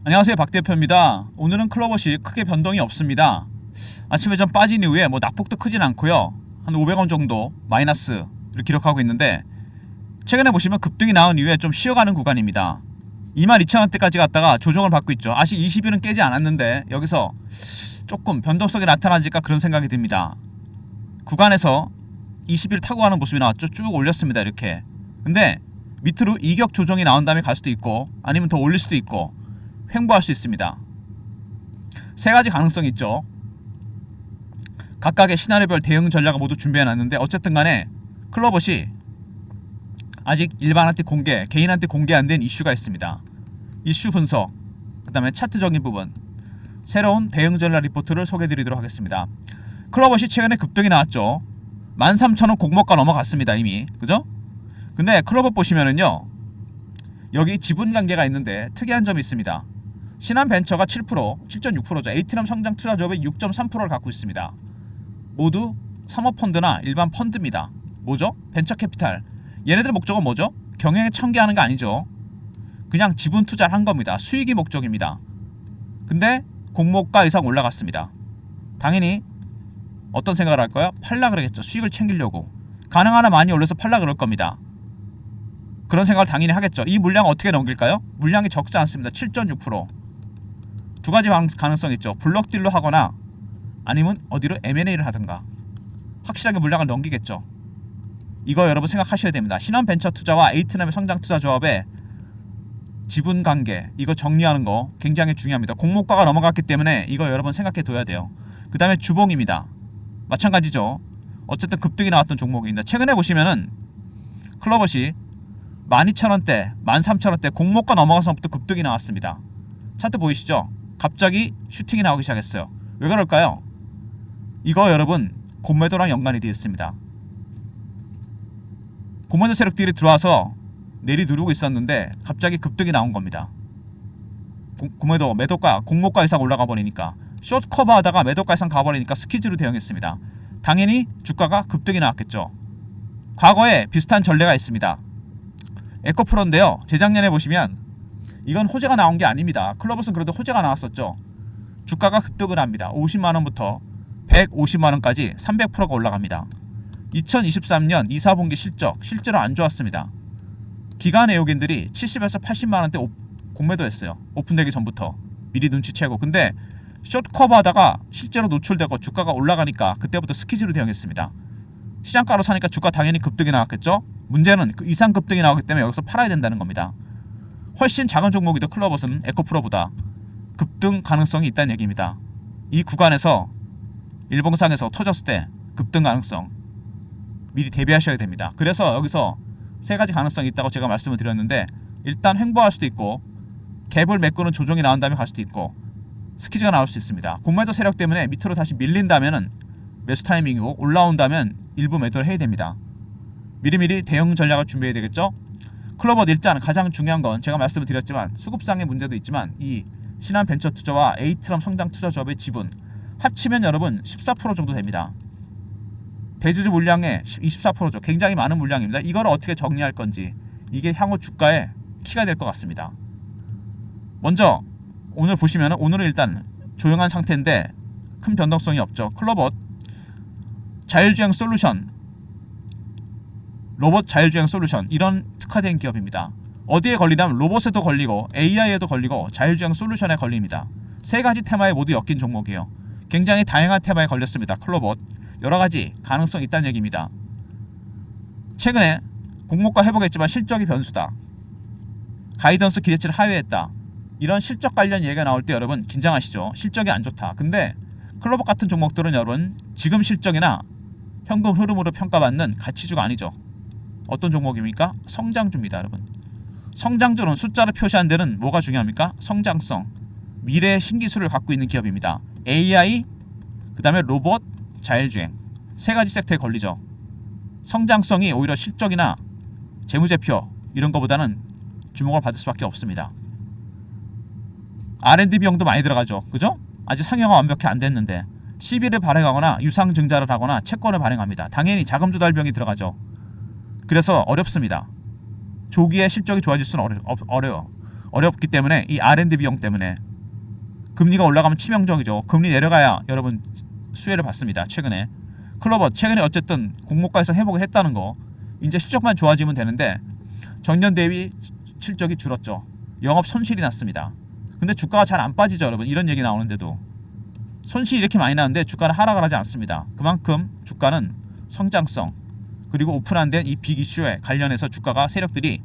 안녕하세요, 박 대표입니다. 오늘은 클로버시 크게 변동이 없습니다. 아침에 좀 빠진 이후에 낙폭도 크진 않고요. 한 500원 정도 마이너스를 기록하고 있는데, 최근에 보시면 급등이 나온 이후에 좀 쉬어가는 구간입니다. 22,000원대까지 갔다가 조정을 받고 있죠. 아직 20일은 깨지 않았는데 여기서 조금 변동성이 나타나질까 그런 생각이 듭니다. 구간에서 20일 타고 가는 모습이 나왔죠. 쭉 올렸습니다, 이렇게. 근데 밑으로 이격 조정이 나온 다음에 갈 수도 있고, 아니면 더 올릴 수도 있고 횡보할 수 있습니다. 세 가지 가능성이 있죠. 각각의 시나리오별 대응 전략을 모두 준비해놨는데, 어쨌든 간에 클로버시 아직 일반한테 공개, 개인한테 공개 안 된 이슈가 있습니다. 이슈 분석, 그 다음에 차트적인 부분, 새로운 대응 전략 리포트를 소개해드리도록 하겠습니다. 클로버시 최근에 급등이 나왔죠. 13,000원 공모가 넘어갔습니다, 이미. 그죠? 근데 클로버 보시면은요, 여기 지분 관계가 있는데 특이한 점이 있습니다. 신한벤처가 7%, 7.6%죠. 에이티넘 성장 투자조합이 6.3%를 갖고 있습니다. 모두 사모펀드나 일반 펀드입니다. 뭐죠? 벤처캐피탈. 얘네들의 목적은 뭐죠? 경영에 참여하는 거 아니죠. 그냥 지분 투자를 한 겁니다. 수익이 목적입니다. 근데 공모가 이상 올라갔습니다. 당연히 어떤 생각을 할까요? 팔라 그러겠죠. 수익을 챙기려고. 가능한 한 많이 올려서 팔라 그럴 겁니다. 그런 생각을 당연히 하겠죠. 이 물량 어떻게 넘길까요? 물량이 적지 않습니다. 7.6%. 두 가지 가능성이 있죠. 블록 딜로 하거나 아니면 어디로 M&A를 하든가. 확실하게 물량을 넘기겠죠. 이거 여러분 생각하셔야 됩니다. 신한벤처투자와 에이트넘의 성장투자조합의 지분 관계, 이거 정리하는 거 굉장히 중요합니다. 공모가가 넘어갔기 때문에 이거 여러분 생각해 둬야 돼요. 그 다음에 주봉입니다. 마찬가지죠. 어쨌든 급등이 나왔던 종목입니다. 최근에 보시면은 클로버시 12,000원대, 13,000원대 공모가 넘어가서부터 급등이 나왔습니다. 차트 보이시죠? 갑자기 슈팅이 나오기 시작했어요. 왜 그럴까요? 이거 여러분 공매도랑 연관이 되어 있습니다. 공매도 세력들이 들어와서 내리 누르고 있었는데 갑자기 급등이 나온 겁니다. 공매도, 매도가, 공모가 이상 올라가 버리니까, 숏 커버 하다가 매도가 이상 가버리니까 스퀴즈로 대응했습니다. 당연히 주가가 급등이 나왔겠죠. 과거에 비슷한 전례가 있습니다. 에코프로인데요. 재작년에 보시면 이건 호재가 나온 게 아닙니다. 클로버스는 그래도 호재가 나왔었죠. 주가가 급등을 합니다. 50만원부터 150만원까지 300%가 올라갑니다. 2023년 2, 4분기 실제로 안 좋았습니다. 기관 외국인들이 70에서 80만원대 공매도했어요. 오픈되기 전부터 미리 눈치채고. 근데 숏 커버하다가 실제로 노출되고 주가가 올라가니까 그때부터 스퀴즈로 대응했습니다. 시장가로 사니까 주가 당연히 급등이 나왔겠죠. 문제는 그 이상 급등이 나오기 때문에 여기서 팔아야 된다는 겁니다. 훨씬 작은 종목이도 클로버스는 에코프로보다 급등 가능성이 있다는 얘기입니다. 이 구간에서 일봉상에서 터졌을 때 급등 가능성 미리 대비하셔야 됩니다. 그래서 여기서 세 가지 가능성이 있다고 제가 말씀을 드렸는데, 일단 횡보할 수도 있고, 갭을 메꾸는 조정이 나온 다음에 갈 수도 있고, 스퀴즈가 나올 수 있습니다. 공매도 세력 때문에 밑으로 다시 밀린다면은 매수 타이밍이고, 올라온다면 일부 매도를 해야 됩니다. 미리미리 대응 전략을 준비해야 되겠죠. 클로버 일단 가장 중요한 건 제가 말씀을 드렸지만 수급상의 문제도 있지만, 이 신한벤처투자와 에이트넘 성장투자조합의 지분 합치면 여러분 14% 정도 됩니다. 대주주 물량의 24%죠. 굉장히 많은 물량입니다. 이걸 어떻게 정리할 건지, 이게 향후 주가의 키가 될 것 같습니다. 먼저 오늘 보시면, 오늘은 일단 조용한 상태인데 큰 변동성이 없죠. 클로버 자율주행 솔루션, 로봇 자율주행 솔루션, 이런 특화된 기업입니다. 어디에 걸리냐면 로봇에도 걸리고 AI에도 걸리고 자율주행 솔루션에 걸립니다. 세 가지 테마에 모두 엮인 종목이에요. 굉장히 다양한 테마에 걸렸습니다. 클로봇 여러가지 가능성이 있다는 얘기입니다. 최근에 공모가 회복했지만 실적이 변수다, 가이던스 기대치를 하회했다, 이런 실적 관련 얘기가 나올 때 여러분 긴장하시죠. 실적이 안 좋다. 근데 클로봇 같은 종목들은 여러분 지금 실적이나 현금 흐름으로 평가받는 가치주가 아니죠. 어떤 종목입니까? 성장주입니다, 여러분. 성장주는 숫자로 표시한 데는 뭐가 중요합니까? 성장성, 미래의 신기술을 갖고 있는 기업입니다. AI, 그 다음에 로봇, 자율주행, 세 가지 섹터에 걸리죠. 성장성이 오히려 실적이나 재무제표 이런 거보다는 주목을 받을 수밖에 없습니다. R&D 비용도 많이 들어가죠. 그죠? 아직 상용화 완벽히 안 됐는데 CB를 발행하거나 유상증자를 하거나 채권을 발행합니다. 당연히 자금 조달 비용이 들어가죠. 그래서 어렵습니다. 조기에 실적이 좋아질 수는 어려워. 어렵기 때문에 이 R&D 비용 때문에 금리가 올라가면 치명적이죠. 금리 내려가야 여러분 수혜를 받습니다. 최근에 클로버 최근에 어쨌든 공모가에서 회복을 했다는 거, 이제 실적만 좋아지면 되는데 전년 대비 실적이 줄었죠. 영업 손실이 났습니다. 근데 주가가 잘 안 빠지죠, 여러분. 이런 얘기 나오는데도 손실이 이렇게 많이 나는데 주가는 하락을 하지 않습니다. 그만큼 주가는 성장성 그리고 오픈 안 된 이 빅 이슈에 관련해서 주가가 세력들이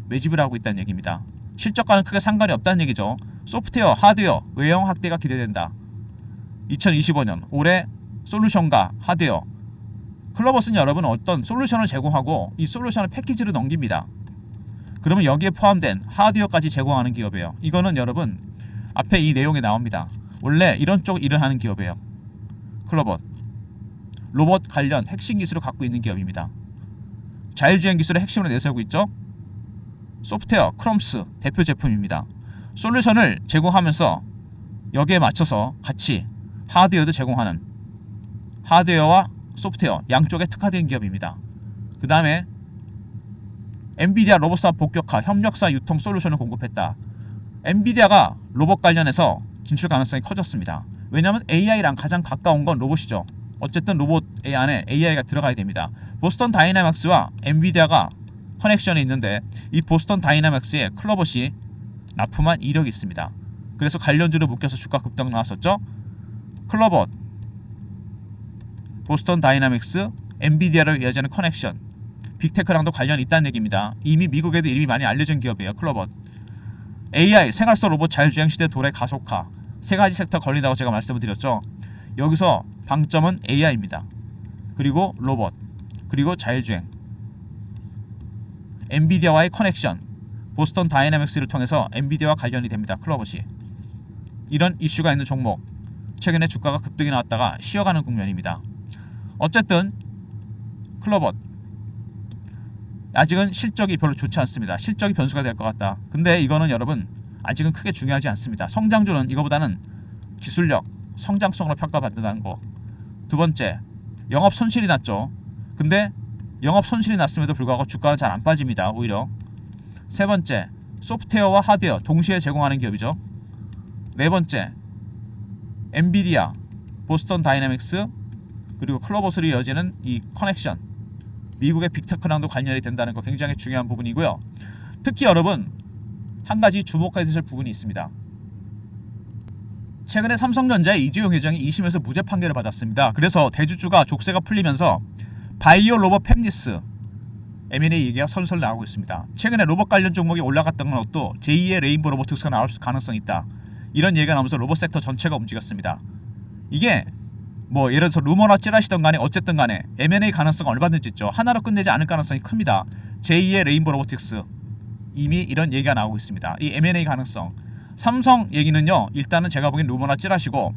매집을 하고 있다는 얘기입니다. 실적과는 크게 상관이 없다는 얘기죠. 소프트웨어, 하드웨어, 외형 확대가 기대된다. 2025년 올해 솔루션과 하드웨어. 클로버스는 여러분 어떤 솔루션을 제공하고 이 솔루션을 패키지로 넘깁니다. 그러면 여기에 포함된 하드웨어까지 제공하는 기업이에요. 이거는 여러분 앞에 이 내용에 나옵니다. 원래 이런 쪽 일을 하는 기업이에요. 클로버 로봇 관련 핵심 기술을 갖고 있는 기업입니다. 자율주행 기술의 핵심으로 내세우고 있죠. 소프트웨어 크롬스 대표 제품입니다. 솔루션을 제공하면서 여기에 맞춰서 같이 하드웨어도 제공하는, 하드웨어와 소프트웨어 양쪽에 특화된 기업입니다. 그 다음에 엔비디아 로봇사 복격화 협력사 유통 솔루션을 공급했다. 엔비디아가 로봇 관련해서 진출 가능성이 커졌습니다. 왜냐하면 AI랑 가장 가까운 건 로봇이죠. 어쨌든 로봇 안에 AI가 들어가야 됩니다. 보스턴 다이나믹스와 엔비디아가 커넥션이 있는데 이 보스턴 다이나믹스에 클로버시 납품한 이력이 있습니다. 그래서 관련주를 묶여서 주가 급등 나왔었죠. 클로버, 보스턴 다이나믹스, 엔비디아를 이어지는 커넥션, 빅테크랑도 관련이 있다는 얘기입니다. 이미 미국에도 이름이 많이 알려진 기업이에요. 클로버. AI, 생활 속 로봇 자율주행 시대 도래 가속화, 세 가지 섹터 걸린다고 제가 말씀을 드렸죠. 여기서 방점은 AI입니다. 그리고 로봇, 그리고 자율주행, 엔비디아와의 커넥션, 보스턴 다이나믹스를 통해서 엔비디아와 관련이 됩니다. 클로버시. 이런 이슈가 있는 종목, 최근에 주가가 급등이 나왔다가 쉬어가는 국면입니다. 어쨌든 클로버 아직은 실적이 별로 좋지 않습니다. 실적이 변수가 될 것 같다. 근데 이거는 여러분 아직은 크게 중요하지 않습니다. 성장주는 이거보다는 기술력, 성장성으로 평가받는다는 거. 두 번째, 영업 손실이 났죠. 근데 영업 손실이 났음에도 불구하고 주가는 잘 안 빠집니다. 오히려. 세 번째, 소프트웨어와 하드웨어 동시에 제공하는 기업이죠. 네 번째, 엔비디아, 보스턴 다이내믹스, 그리고 클로버스로 이어지는 이 커넥션, 미국의 빅테크랑도 관련이 된다는 거 굉장히 중요한 부분이고요. 특히 여러분 한 가지 주목해야 될 부분이 있습니다. 최근에 삼성전자의 이재용 회장이 2심에서 무죄 판결을 받았습니다. 그래서 대주주가 족쇄가 풀리면서 바이오 로봇 팹리스 M&A 얘기가 설설 나오고 있습니다. 최근에 로봇 관련 종목이 올라갔던 것도 제2의 레인보 로보틱스가 나올 가능성이 있다. 이런 얘기가 나오면서 로봇 섹터 전체가 움직였습니다. 이게 뭐 예를 들어서 루머나 찌라시던 간에 어쨌든 간에 M&A 가능성은 얼마든지 있죠. 하나로 끝내지 않을 가능성이 큽니다. 제2의 레인보 로보틱스 이미 이런 얘기가 나오고 있습니다. 이 M&A 가능성. 삼성 얘기는요. 일단은 제가 보기엔 루머나 찌라시고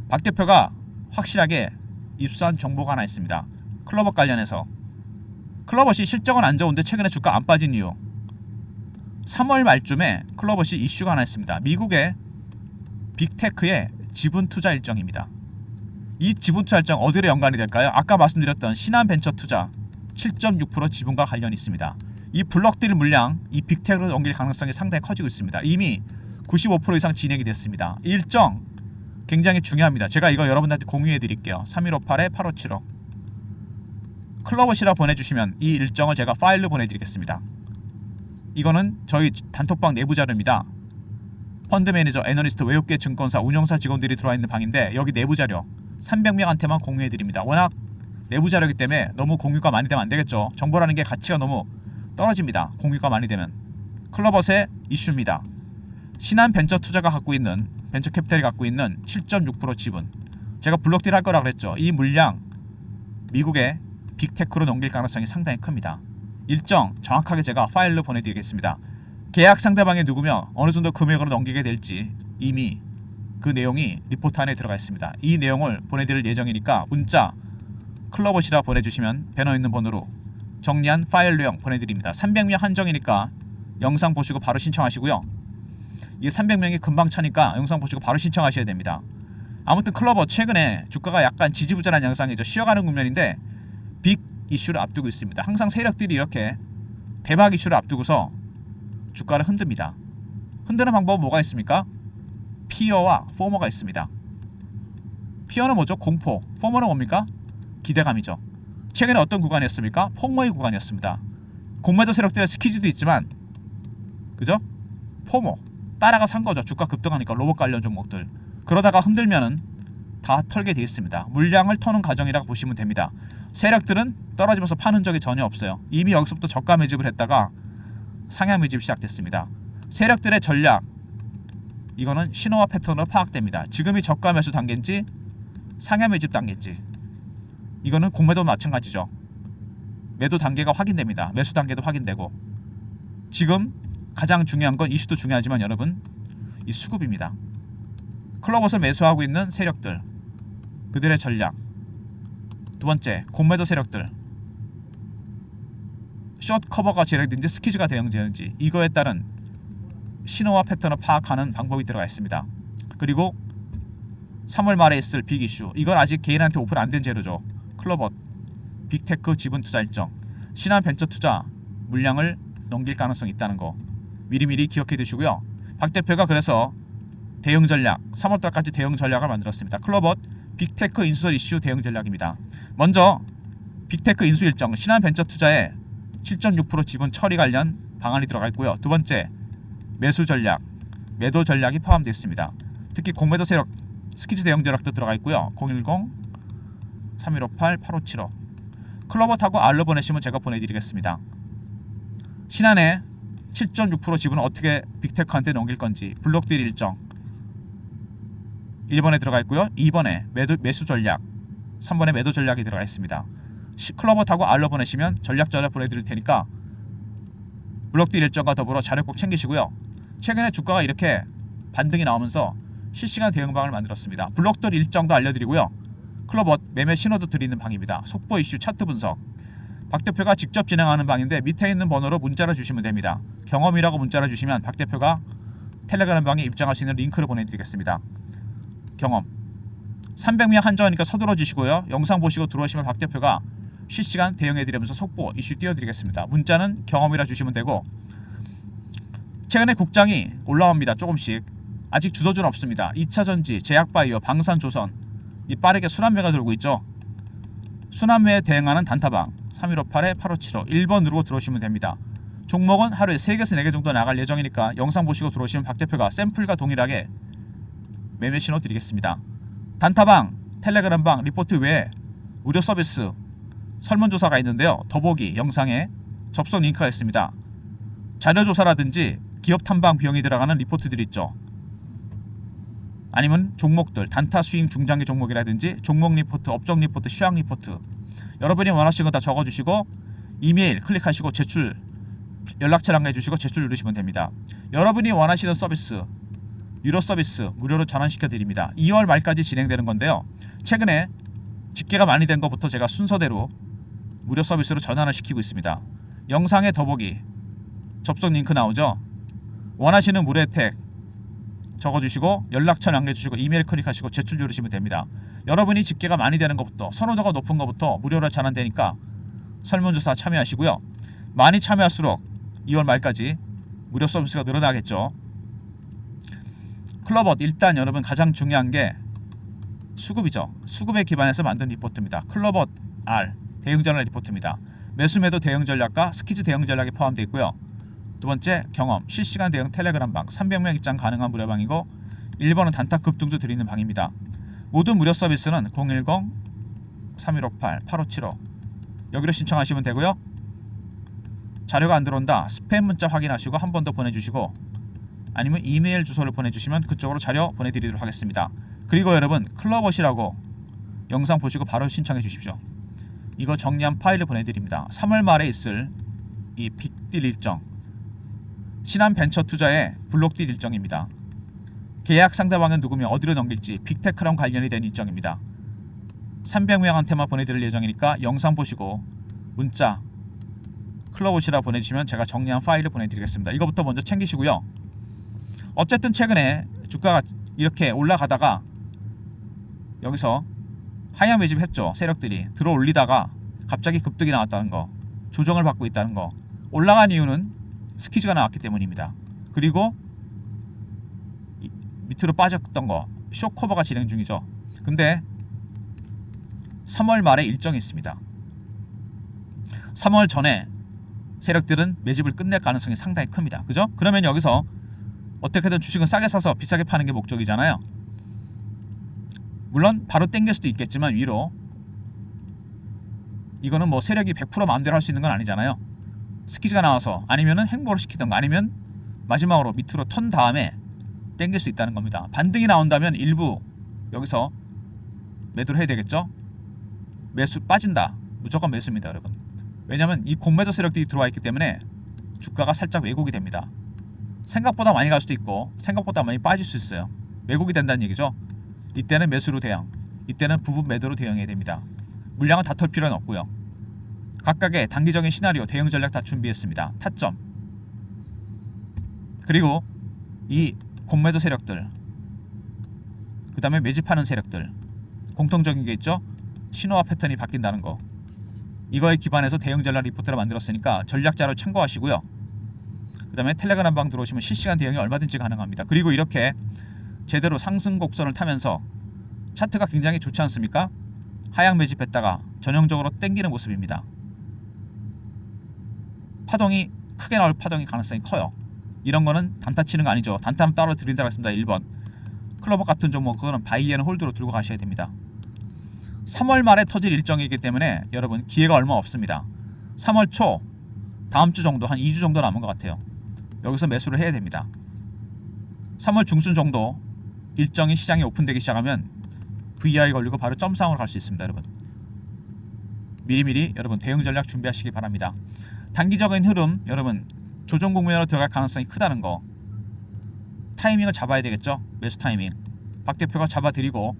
박 대표가 확실하게 입수한 정보가 하나 있습니다. 클로버 관련해서. 클로버시 실적은 안 좋은데 최근에 주가 안 빠진 이유. 3월 말쯤에 클로버시 이슈가 하나 있습니다. 미국의 빅테크의 지분 투자 일정입니다. 이 지분 투자 일정 어디로 연관이 될까요? 아까 말씀드렸던 신한벤처투자 7.6% 지분과 관련이 있습니다. 이 블록딜 물량, 이 빅테크로 넘길 가능성이 상당히 커지고 있습니다. 이미 95% 이상 진행이 됐습니다. 이 일정 굉장히 중요합니다. 제가 이거 여러분들한테 공유해 드릴게요. 3158-8575 클로버시라 보내주시면 이 일정을 제가 파일로 보내드리겠습니다. 이거는 저희 단톡방 내부 자료입니다. 펀드 매니저, 애널리스트, 외국계 증권사, 운영사 직원들이 들어와 있는 방인데 여기 내부 자료 300명한테만 공유해 드립니다. 워낙 내부 자료이기 때문에 너무 공유가 많이 되면 안 되겠죠. 정보라는 게 가치가 너무 떨어집니다. 공유가 많이 되면. 클로버스의 이슈입니다. 신한벤처투자가 갖고 있는, 벤처캐피탈이 갖고 있는 7.6% 지분. 제가 블록딜 할 거라 그랬죠. 이 물량 미국의 빅테크로 넘길 가능성이 상당히 큽니다. 일정 정확하게 제가 파일로 보내드리겠습니다. 계약 상대방이 누구며 어느 정도 금액으로 넘기게 될지 이미 그 내용이 리포트 안에 들어가 있습니다. 이 내용을 보내드릴 예정이니까 문자 클로버시라 보내주시면 배너 있는 번호로 정리한 파일로형 보내드립니다. 300명 한정이니까 영상 보시고 바로 신청하시고요. 이게 300명이 금방 차니까 영상 보시고 바로 신청하셔야 됩니다. 아무튼 클로버 최근에 주가가 약간 지지부진한 양상이죠. 쉬어가는 국면인데 빅 이슈를 앞두고 있습니다. 항상 세력들이 이렇게 대박 이슈를 앞두고서 주가를 흔듭니다. 흔드는 방법은 뭐가 있습니까? 피어와 포머가 있습니다. 피어는 뭐죠? 공포. 포머는 뭡니까? 기대감이죠. 최근에 어떤 구간이었습니까? 포머의 구간이었습니다. 공매도 세력들의 스퀴즈도 있지만, 그죠? 포머 따라가 산 거죠. 주가 급등하니까 로봇 관련 종목들. 그러다가 흔들면은 다 털게 돼 있습니다. 물량을 터는 과정이라고 보시면 됩니다. 세력들은 떨어지면서 파는 적이 전혀 없어요. 이미 여기서부터 저가 매집을 했다가 상향 매집이 시작됐습니다. 세력들의 전략, 이거는 신호와 패턴으로 파악됩니다. 지금이 저가 매수 단계인지 상향 매집 단계인지, 이거는 공매도 마찬가지죠. 매도 단계가 확인됩니다. 매수 단계도 확인되고. 지금 가장 중요한 건, 이슈도 중요하지만 여러분, 이 수급입니다. 클럽옷을 매수하고 있는 세력들, 그들의 전략. 두 번째, 공매도 세력들, 숏 커버가 제약인지 스퀴즈가 대응되는지, 이거에 따른 신호와 패턴을 파악하는 방법이 들어가 있습니다. 그리고 3월 말에 있을 빅 이슈, 이건 아직 개인한테 오픈 안 된 재료죠. 클럽옷, 빅테크 지분 투자 일정, 신한 벤처 투자 물량을 넘길 가능성이 있다는 거 미리미리 기억해 두시고요. 박 대표가 그래서 대응 전략, 3월달까지 대응 전략을 만들었습니다. 클럽옷 빅테크 인수설 이슈 대응 전략입니다. 먼저 빅테크 인수 일정, 신한 벤처 투자에 7.6% 지분 처리 관련 방안이 들어가 있고요. 두 번째, 매수 전략, 매도 전략이 포함되어 있습니다. 특히 공매도 세력 스퀴즈 대응 전략도 들어가 있고요. 010-3158-8575 클럽옷하고 알로 보내시면 제가 보내드리겠습니다. 신한의 7.6% 지분을 어떻게 빅테크한테 넘길 건지 블록딜 일정 1번에 들어가 있고요. 2번에 매수 전략, 3번에 매도 전략이 들어가 있습니다. 클럽옷하고 알로 보내시면 전략 보내드릴 테니까 블록딜 일정과 더불어 자료 꼭 챙기시고요. 최근에 주가가 이렇게 반등이 나오면서 실시간 대응방을 만들었습니다. 블록딜 일정도 알려드리고요. 클럽옷 매매 신호도 드리는 방입니다. 속보 이슈 차트 분석, 박 대표가 직접 진행하는 방인데 밑에 있는 번호로 문자를 주시면 됩니다. 경험이라고 문자를 주시면 박 대표가 텔레그램 방에 입장할 수 있는 링크를 보내드리겠습니다. 경험 300명 한정하니까 서둘러 주시고요. 영상 보시고 들어오시면 박 대표가 실시간 대응해드리면서 속보 이슈 띄워드리겠습니다. 문자는 경험이라 주시면 되고, 최근에 국장이 올라옵니다. 조금씩. 아직 주도주는 없습니다. 2차전지, 제약바이오, 방산조선, 이 빠르게 순환매가 들고 있죠. 순환매에 대응하는 단타방 3158-8575 1번 누르고 들어오시면 됩니다. 종목은 하루에 3개에서 4개 정도 나갈 예정이니까 영상 보시고 들어오시면 박 대표가 샘플과 동일하게 매매 신호 드리겠습니다. 단타방, 텔레그램방, 리포트 외에 무료 서비스 설문조사가 있는데요. 더보기 영상에 접속 링크가 있습니다. 자료조사라든지 기업 탐방 비용이 들어가는 리포트들이 있죠. 아니면 종목들, 단타 스윙 중장기 종목이라든지 종목 리포트, 업종 리포트, 시황 리포트, 여러분이 원하시는 거 다 적어주시고 이메일 클릭하시고 제출, 연락처 남겨주시고 제출 누르시면 됩니다. 여러분이 원하시는 서비스, 유료 서비스 무료로 전환시켜 드립니다. 2월 말까지 진행되는 건데요. 최근에 집계가 많이 된 것부터 제가 순서대로 무료 서비스로 전환을 시키고 있습니다. 영상에 더보기 접속 링크 나오죠. 원하시는 무료 혜택 적어주시고 연락처 남겨주시고 이메일 클릭하시고 제출 누르시면 됩니다. 여러분이 집계가 많이 되는 것부터, 선호도가 높은 것부터 무료로 전환되니까 설문조사 참여하시고요. 많이 참여할수록 2월 말까지 무료 서비스가 늘어나겠죠. 클럽옷 일단 여러분 가장 중요한 게 수급이죠. 수급에 기반해서 만든 리포트입니다. 클럽옷 R 대응 전략 리포트입니다. 매수 매도 대응 전략과 스퀴즈 대응 전략이 포함되어 있고요. 두 번째, 경험 실시간 대응 텔레그램 방 300명 입장 가능한 무료방이고, 1번은 단타 급등도 드리는 방입니다. 모든 무료 서비스는 010-3158-8575 여기로 신청하시면 되고요. 자료가 안 들어온다, 스팸 문자 확인하시고 한 번 더 보내주시고, 아니면 이메일 주소를 보내주시면 그쪽으로 자료 보내드리도록 하겠습니다. 그리고 여러분, 클럽옷이라고 영상 보시고 바로 신청해 주십시오. 이거 정리한 파일을 보내드립니다. 3월 말에 있을 이 빅딜 일정, 신한 벤처 투자의 블록딜 일정입니다. 계약 상대방은 누구며 어디로 넘길지 빅테크랑 관련이 된 일정입니다. 300명한테만 보내드릴 예정이니까 영상 보시고 문자 클럽옷이라 보내주시면 제가 정리한 파일을 보내드리겠습니다. 이거부터 먼저 챙기시고요. 어쨌든 최근에 주가가 이렇게 올라가다가 여기서 하향 매집 했죠. 세력들이 들어올리다가 갑자기 급등이 나왔다는 거, 조정을 받고 있다는 거, 올라간 이유는 스퀴즈가 나왔기 때문입니다. 그리고 밑으로 빠졌던 거 숏커버가 진행 중이죠. 근데 3월 말에 일정이 있습니다. 3월 전에 세력들은 매집을 끝낼 가능성이 상당히 큽니다. 그죠? 그러면 여기서 어떻게든 주식은 싸게 사서 비싸게 파는 게 목적이잖아요. 물론 바로 땡길 수도 있겠지만 위로 이거는 뭐 세력이 100% 마음대로 할 수 있는 건 아니잖아요. 스키즈가 나와서 아니면은 행보를 시키던가 아니면 마지막으로 밑으로 턴 다음에 땡길 수 있다는 겁니다. 반등이 나온다면 일부 여기서 매도를 해야 되겠죠. 매수 빠진다. 무조건 매수입니다, 여러분. 왜냐하면 이 공매도 세력들이 들어와 있기 때문에 주가가 살짝 왜곡이 됩니다. 생각보다 많이 갈 수도 있고 생각보다 많이 빠질 수 있어요. 왜곡이 된다는 얘기죠. 이때는 매수로 대응, 이때는 부분 매도로 대응해야 됩니다. 물량은 다 털 필요는 없고요. 각각의 단기적인 시나리오, 대응 전략 다 준비했습니다. 타점. 그리고 이 공매도 세력들, 그 다음에 매집하는 세력들, 공통적인 게 있죠. 신호와 패턴이 바뀐다는 거. 이거에 기반해서 대응 전략 리포트를 만들었으니까 전략자료 참고하시고요. 그 다음에 텔레그램 방 들어오시면 실시간 대응이 얼마든지 가능합니다. 그리고 이렇게 제대로 상승 곡선을 타면서 차트가 굉장히 좋지 않습니까? 하향 매집했다가 전형적으로 땡기는 모습입니다. 파동이 크게 나올 파동이 가능성이 커요. 이런 거는 단타 치는 거 아니죠. 단타는 따로 드린다고 했습니다. 1번 클로버 같은 종목, 그거는 바이에는 홀드로 들고 가셔야 됩니다. 3월 말에 터질 일정이기 때문에 여러분 기회가 얼마 없습니다. 3월 초 다음 주 정도, 한 2주 정도 남은 것 같아요. 여기서 매수를 해야 됩니다. 3월 중순 정도 일정이 시장이 오픈되기 시작하면 VI 걸리고 바로 점상으로 갈 수 있습니다. 여러분 미리미리 여러분 대응 전략 준비하시기 바랍니다. 단기적인 흐름, 여러분 조정 국면으로 들어갈 가능성이 크다는 거, 타이밍을 잡아야 되겠죠. 매수 타이밍 박 대표가 잡아드리고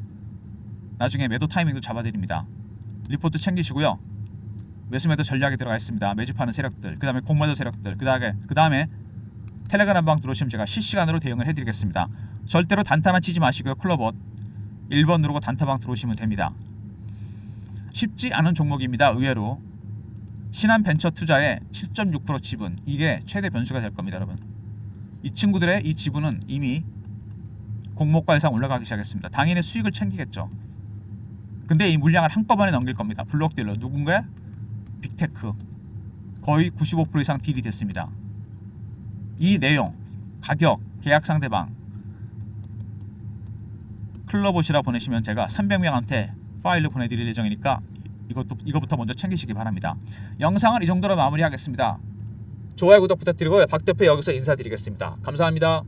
나중에 매도 타이밍도 잡아드립니다. 리포트 챙기시고요. 매수 매도 전략에 들어가 있습니다. 매집하는 세력들, 그 다음에 공매도 세력들, 그 다음에 텔레그램 방 들어오시면 제가 실시간으로 대응을 해드리겠습니다. 절대로 단타는 치지 마시고요. 클로버 1번 누르고 단타방 들어오시면 됩니다. 쉽지 않은 종목입니다. 의외로 신한벤처투자의 7.6% 지분, 이게 최대 변수가 될 겁니다. 여러분 이 친구들의 이 지분은 이미 공모가 이상 올라가기 시작했습니다. 당연히 수익을 챙기겠죠. 근데 이 물량을 한꺼번에 넘길 겁니다. 블록딜러 누군가? 빅테크 거의 95% 이상 딜이 됐습니다. 이 내용, 가격, 계약 상대방 클로봇이라 보내시면 제가 300명한테 파일을 보내드릴 예정이니까 이거부터 먼저 챙기시기 바랍니다. 영상은 이 정도로 마무리하겠습니다. 좋아요, 구독 부탁드리고요. 박 대표 여기서 인사드리겠습니다. 감사합니다.